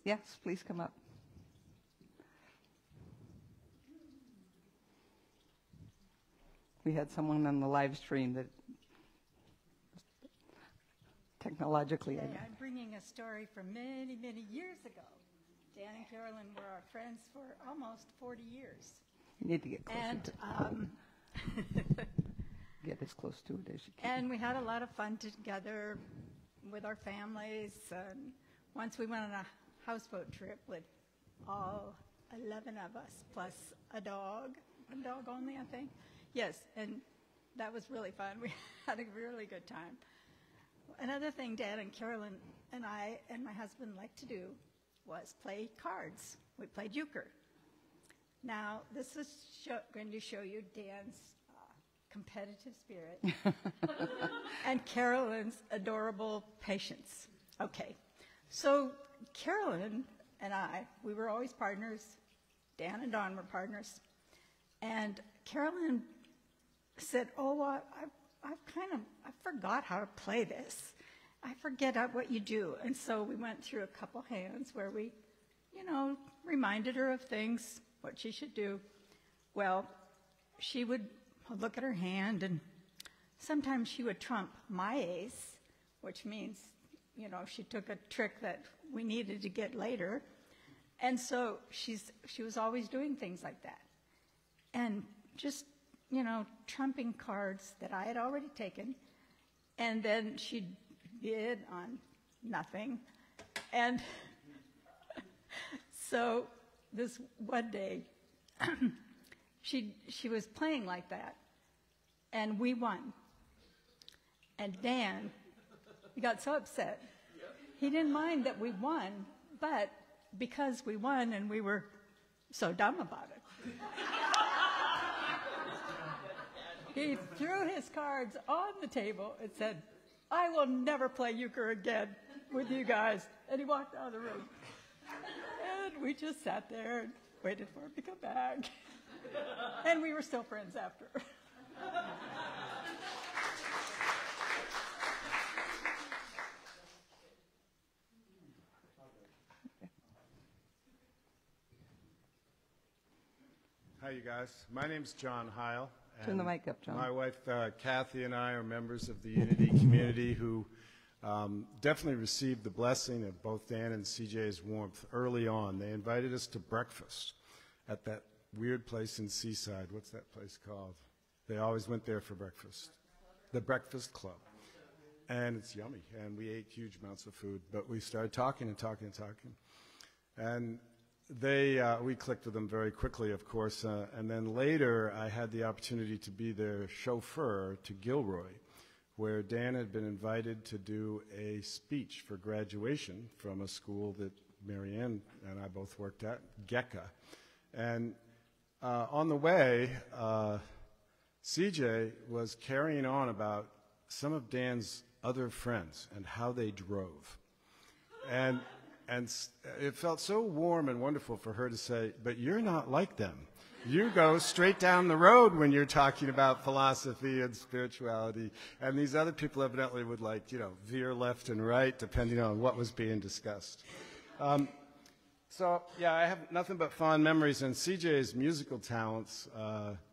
Yes, please come up. We had someone on the live stream that technologically. Okay, I'm bringing a story from many, many years ago. Dan and Carolyn were our friends for almost 40 years. You need to get closer And to it. Get as close to it as you can. and we had a lot of fun together with our families. And once we went on a houseboat trip with all 11 of us, plus a dog. One dog only, I think. Yes, and that was really fun. We had a really good time. Another thing Dan and Carolyn and I and my husband liked to do was play cards. We played euchre. Now, this is going to show you Dan's competitive spirit and Carolyn's adorable patience. Okay, so Carolyn and I, we were always partners. Dan and Don were partners. And Carolyn said, oh, I forgot how to play this. I forget what you do. And so we went through a couple hands where we, reminded her of things, what she should do. Well, she would look at her hand, and sometimes she would trump my ace, which means, she took a trick that we needed to get later. And so she was always doing things like that. And just, trumping cards that I had already taken. And then she bid on nothing. And so this one day, she was playing like that. And we won. And Dan, he got so upset. He didn't mind that we won, but because we won and we were so dumb about it, he threw his cards on the table and said, I will never play euchre again with you guys. And he walked out of the room. And we just sat there and waited for him to come back. And we were still friends after. Hi, you guys. My name's John Heil. Turn the and mic up, John. My wife, Kathy, and I are members of the Unity community who definitely received the blessing of both Dan and CJ's warmth early on. They invited us to breakfast at that weird place in Seaside. What's that place called? They always went there for breakfast. The Breakfast Club. And it's yummy, and we ate huge amounts of food, but we started talking and talking and talking. And we clicked with them very quickly, of course, and then later I had the opportunity to be their chauffeur to Gilroy, where Dan had been invited to do a speech for graduation from a school that Marianne and I both worked at, GECA. And on the way, CJ was carrying on about some of Dan's other friends and how they drove. And it felt so warm and wonderful for her to say, but you're not like them. You go straight down the road when you're talking about philosophy and spirituality. And these other people evidently would veer left and right depending on what was being discussed. So, yeah, I have nothing but fond memories. And CJ's musical talents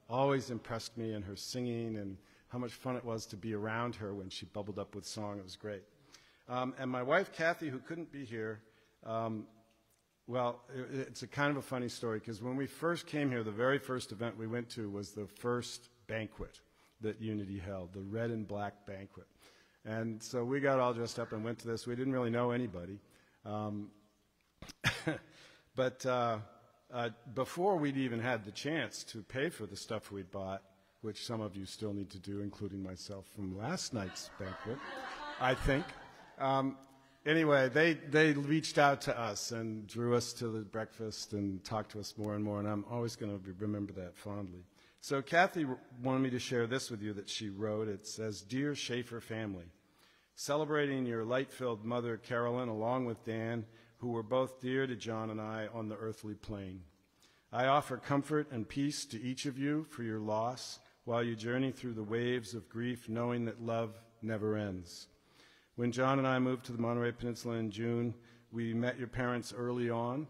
always impressed me, and her singing and how much fun it was to be around her when she bubbled up with song. It was great. And my wife, Kathy, who couldn't be here, it's a kind of a funny story, because when we first came here, the very first event we went to was the first banquet that Unity held, the Red and Black Banquet. And so we got all dressed up and went to this. We didn't really know anybody. But before we'd even had the chance to pay for the stuff we'd bought, which some of you still need to do, including myself from last night's banquet, I think. Anyway, they reached out to us and drew us to the breakfast and talked to us more and more, and I'm always going to remember that fondly. So Kathy wanted me to share this with you that she wrote. It says, "Dear Shafer family, celebrating your light-filled mother, Carolyn, along with Dan, who were both dear to John and I on the earthly plane. I offer comfort and peace to each of you for your loss while you journey through the waves of grief, knowing that love never ends. When John and I moved to the Monterey Peninsula in June, we met your parents early on.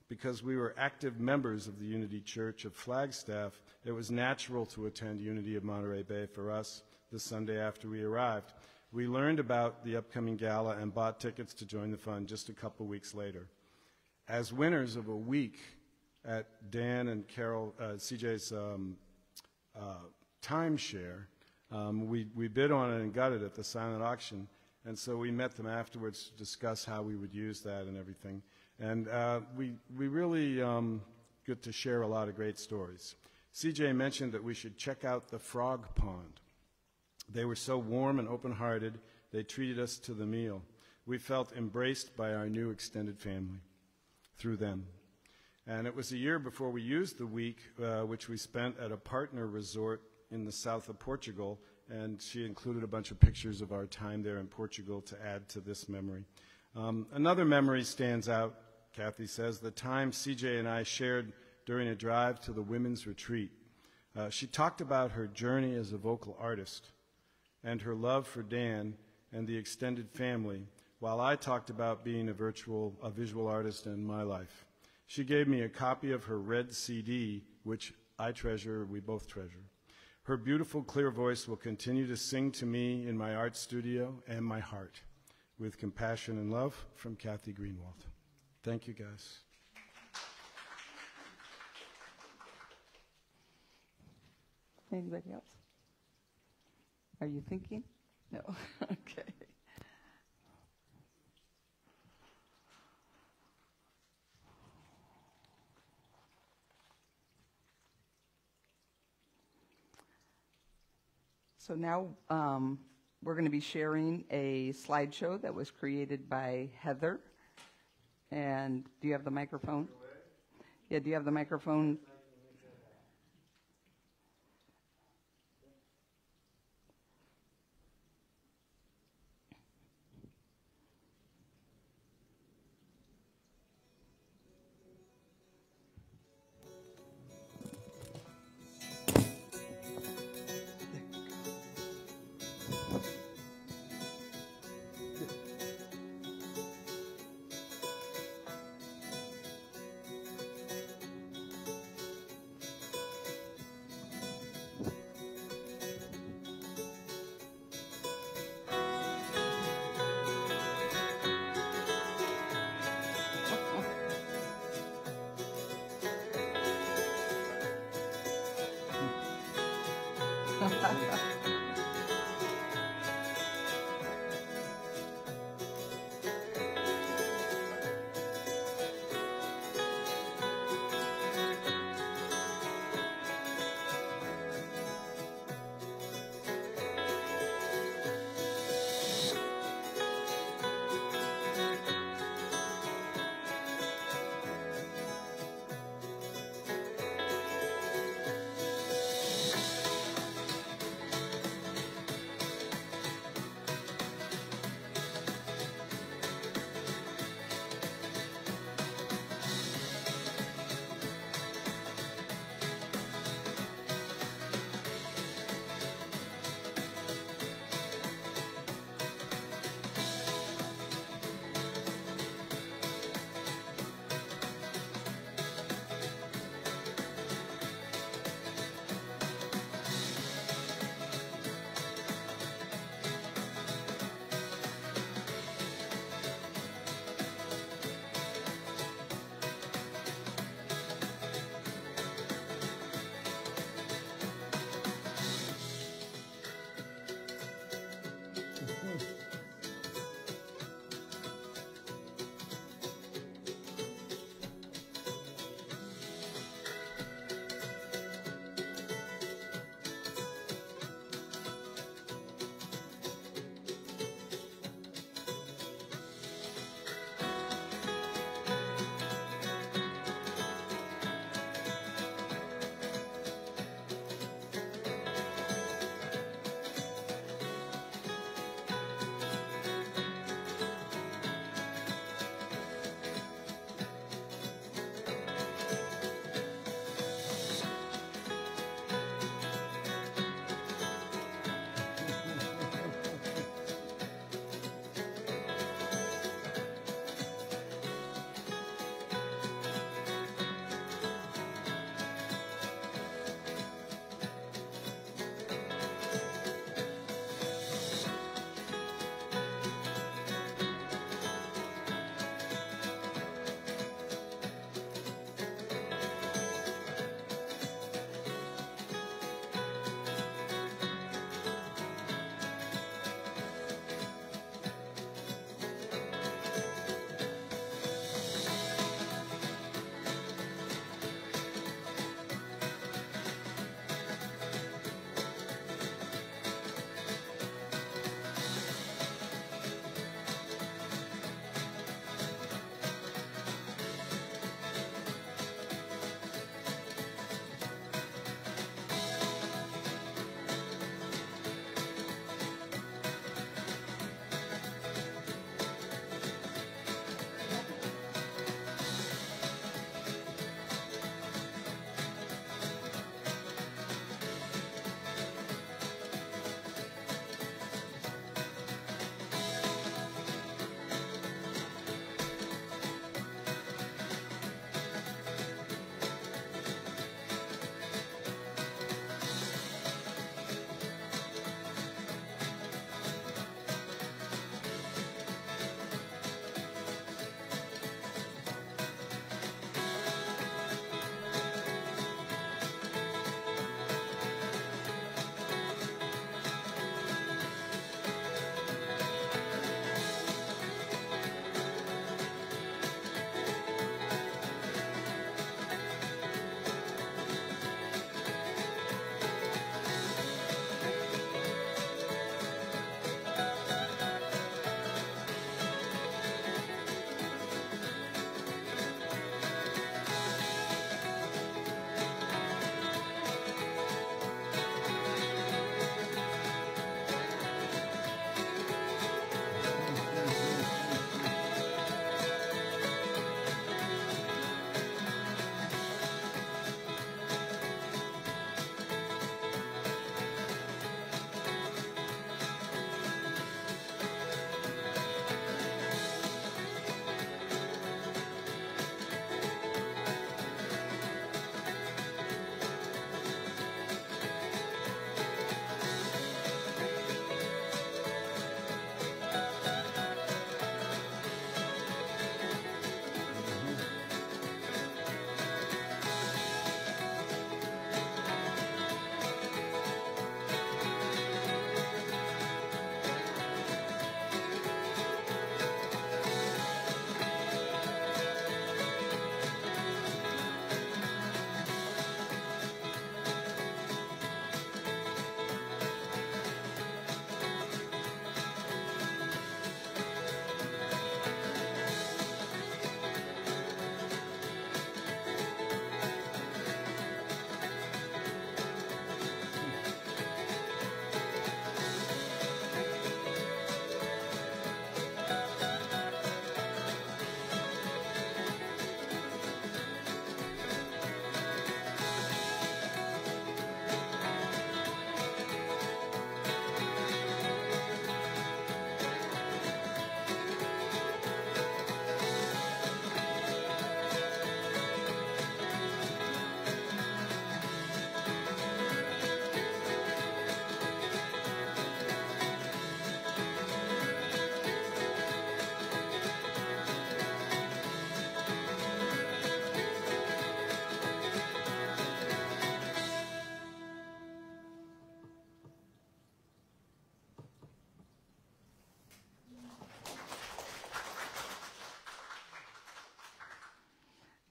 Because we were active members of the Unity Church of Flagstaff, it was natural to attend Unity of Monterey Bay for us the Sunday after we arrived. We learned about the upcoming gala and bought tickets to join the fun just a couple weeks later. As winners of a week at Dan and CJ's timeshare, we bid on it and got it at the silent auction. And so we met them afterwards to discuss how we would use that and everything. And we really get to share a lot of great stories. CJ mentioned that we should check out the frog pond. They were so warm and open-hearted, they treated us to the meal. We felt embraced by our new extended family through them. And it was a year before we used the week, which we spent at a partner resort in the south of Portugal, and she included a bunch of pictures of our time there in Portugal to add to this memory. Another memory stands out, Kathy says, the time CJ and I shared during a drive to the women's retreat. She talked about her journey as a vocal artist and her love for Dan and the extended family, while I talked about being a visual artist in my life. She gave me a copy of her red CD, which I treasure, we both treasure. Her beautiful, clear voice will continue to sing to me in my art studio and my heart. With compassion and love, from Kathy Greenwald. Thank you, guys. Anybody else? Are you thinking? No. Okay. So now we're going to be sharing a slideshow that was created by Heather. And do you have the microphone? Yeah, do you have the microphone?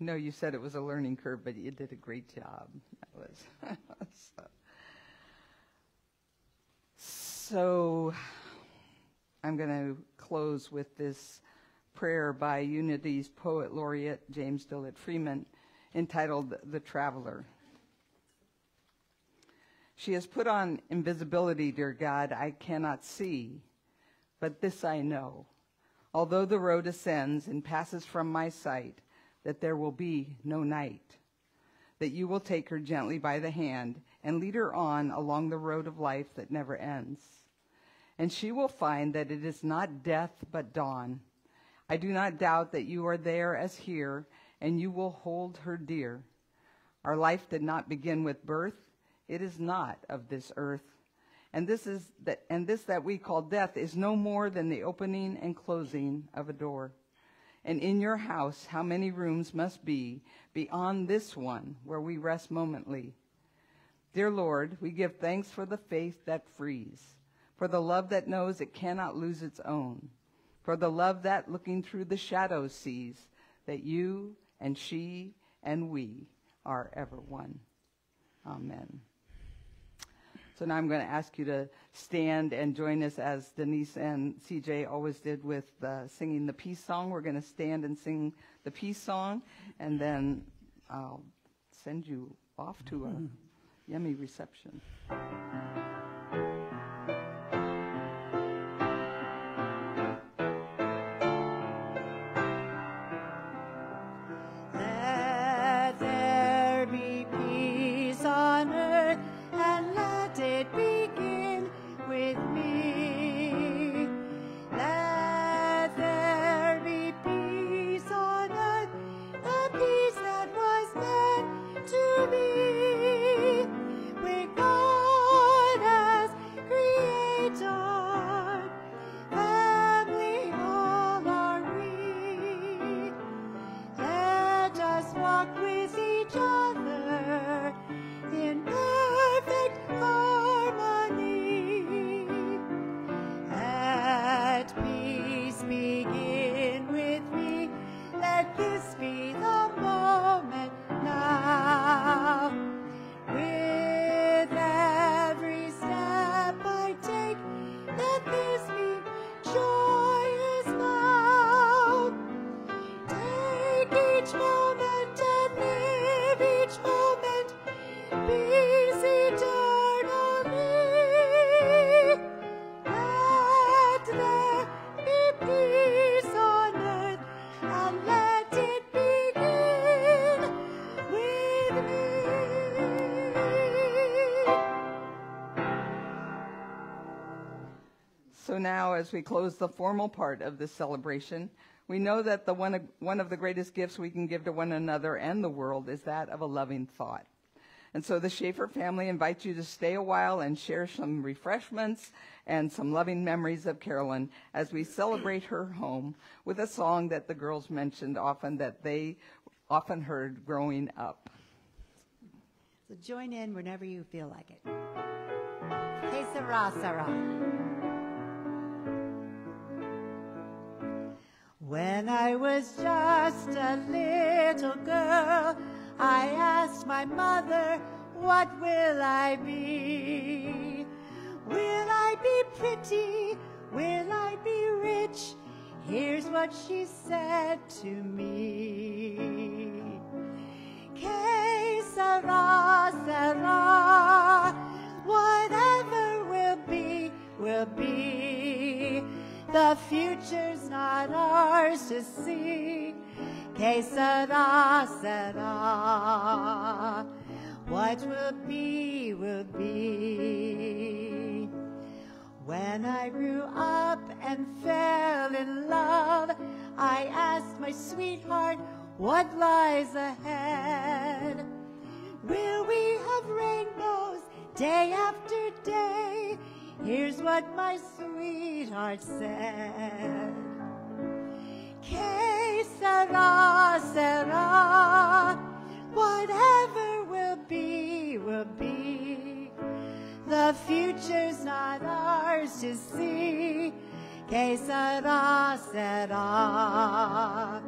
know you said it was a learning curve, but you did a great job. That was so I'm going to close with this prayer by Unity's poet laureate, James Dillard Freeman, entitled The Traveler. She has put on invisibility, dear God, I cannot see, but this I know. Although the road ascends and passes from my sight, that there will be no night, that you will take her gently by the hand and lead her on along the road of life that never ends. And she will find that it is not death but dawn. I do not doubt that you are there as here, and you will hold her dear. Our life did not begin with birth. It is not of this earth. And this that we call death is no more than the opening and closing of a door. And in your house, how many rooms must be beyond this one where we rest momently? Dear Lord, we give thanks for the faith that frees, for the love that knows it cannot lose its own, for the love that, looking through the shadows, sees that you and she and we are ever one. Amen. So now I'm going to ask you to stand and join us as Denise and CJ always did with singing the peace song. We're going to stand and sing the peace song, and then I'll send you off to a yummy reception. Let there be peace on earth, and let it begin with me. Let there be peace on earth, the peace that was meant to be, where God as creator, family all are we. Let us walk with each other in perfect harmony. Let peace begin with me. Let this be the moment now. With every step I take, let this be joyous now. Take each moment and live each moment, peace eternally. Let there be peace on earth, and let it begin with me. So now, as we close the formal part of this celebration, we know that one of the greatest gifts we can give to one another and the world is that of a loving thought. And so the Shafer family invites you to stay a while and share some refreshments and some loving memories of Carolyn as we celebrate her home with a song that the girls mentioned often, that they often heard growing up. So join in whenever you feel like it. Que sera, sera. When I was just a little girl, I asked my mother, what will I be? Will I be pretty? Will I be rich? Here's what she said to me. Que sera, sera. Whatever will be, will be. The future's not ours to see. Que sera, sera. What will be, will be. When I grew up and fell in love, I asked my sweetheart, what lies ahead? Will we have rainbows day after day? Here's what my sweetheart said. Que sera, sera. Whatever will be, will be. The future's not ours to see. Que sera, sera.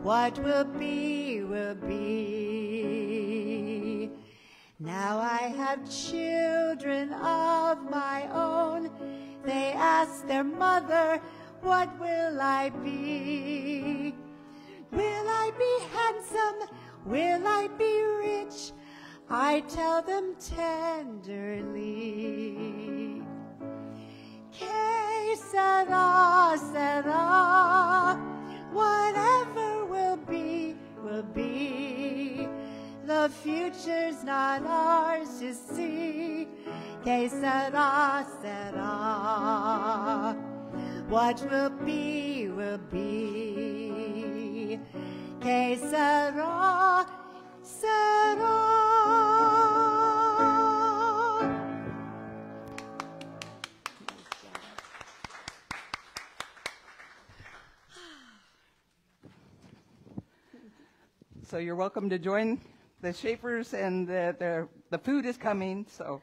What will be, will will be. Now I have children of my own. They ask their mother, what will I be? Will I be handsome? Will I be rich? I tell them tenderly. Que sera, sera. Whatever will be, will be. The future's not ours to see. Que sera, sera. What will be, will be. Que sera, sera. So you're welcome to join the Shafers, and the food is coming, so.